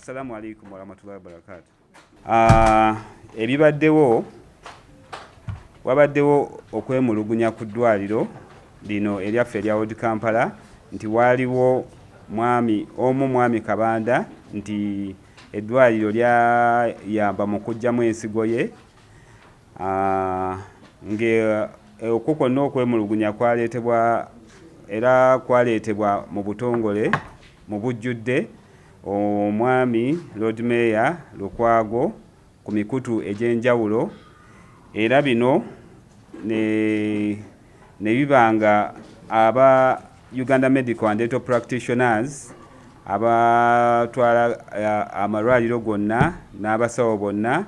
Assalamu alaikum warahmatullahi wabarakatuh. Wabaddewo okwemulugunya ku ddwaliro lino eryaffe erya Old Kampala nti waaliwo mwami Kabanda nti eddwaliro lyayamba mu kuggyamu ensigo ye. Okwo kwonna okwemulugunya kwaleetebwa mu butongole mu bujjudde omwami Lord Mayor Lukwago ku mikutu egy'enjawulo, era bino ne bibanga aba Uganda Medical and Dental Practitioners abatwala amalwaliro gonna n'abasawo bonna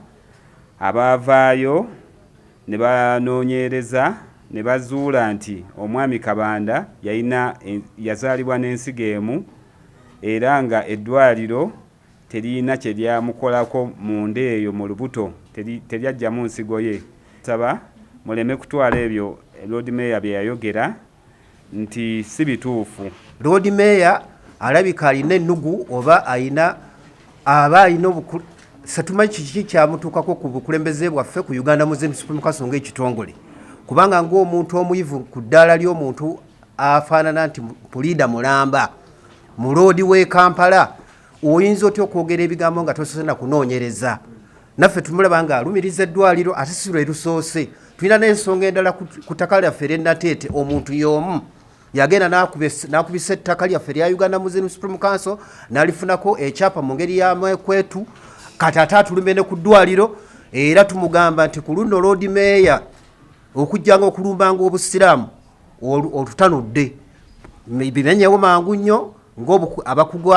abaavaayo ne banoonyereza ne bazuula nti omwami Kabanda yazaalibwa n'ensigo emu era nga eddwaliro terina kye lyamukolako munda eyo mu lubuto, teryaggyamu nsigo ye. Saba muleme kutwala ebyo Lord Mayor bye yayogera nti si bituufu. Lord Mayor alabika alina ennugu oba alina obukulu. Setumanyi kiki kyamutuukako ku bukulembeze bwaffe ku Uganda Muslim Supreme Council ng'ekitongole, kubanga ng'omuntu omuyivu ku ddaala ly'omuntu afaanana nti puliida mulamba mu roodi w'e Kampala, oyinza otya okwogera ebigambo nga tosoose na kunoonyereza? Naffe tumulaba nga alumiriza eddwaliro ate si lwe lusoose. Tulina n'ensonga endala ku ttaka lyaffe ery'ennateete. Omuntu y'omu yagenda n'akubisa ettaka lyaffe erya Uganda Muslim Supreme Council n'alifunako ekyapa mu ngeri y'amekwetu, kati ate atulume ne ku ddwaliro, era tumugamba nti ku luno Lord Mayor okujjanga okulumbanga obusiraamu olutanudde, bimenyewo mangu nnyo abakugu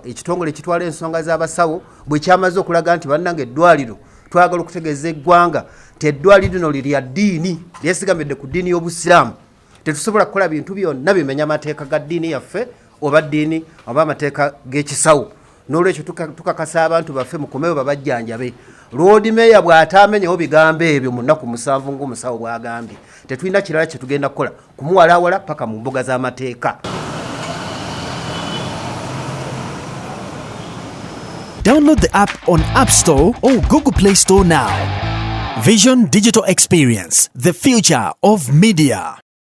ekitongole ekitwala ensonga z'abasawo bwe kyamaze okulaga nti bannange eddwaliro twagala okutegeeza eggwanga nti eddwaliro lino lirya ddiini, lyesigamidde ku ddiini y'obusiraamu. Tetusobola kukola bintu byonna bimenya amateeka ga ddiini yaffe oba ddiini oba amateeka g'ekisawo. N'olwekyo tukakasa abantu baffe mukomewo babajjanjabe. Lord Mayor bw'ataamenyewo bigambo ebyo mu nnaku 7 ng'omusawo bw'agambye, tetulina kirala kye tugenda kukola kumuwalawala paka mu mbuga z'amateeka. Download the app on App Store or Google Play Store now. Vision Digital Experience, the future of media.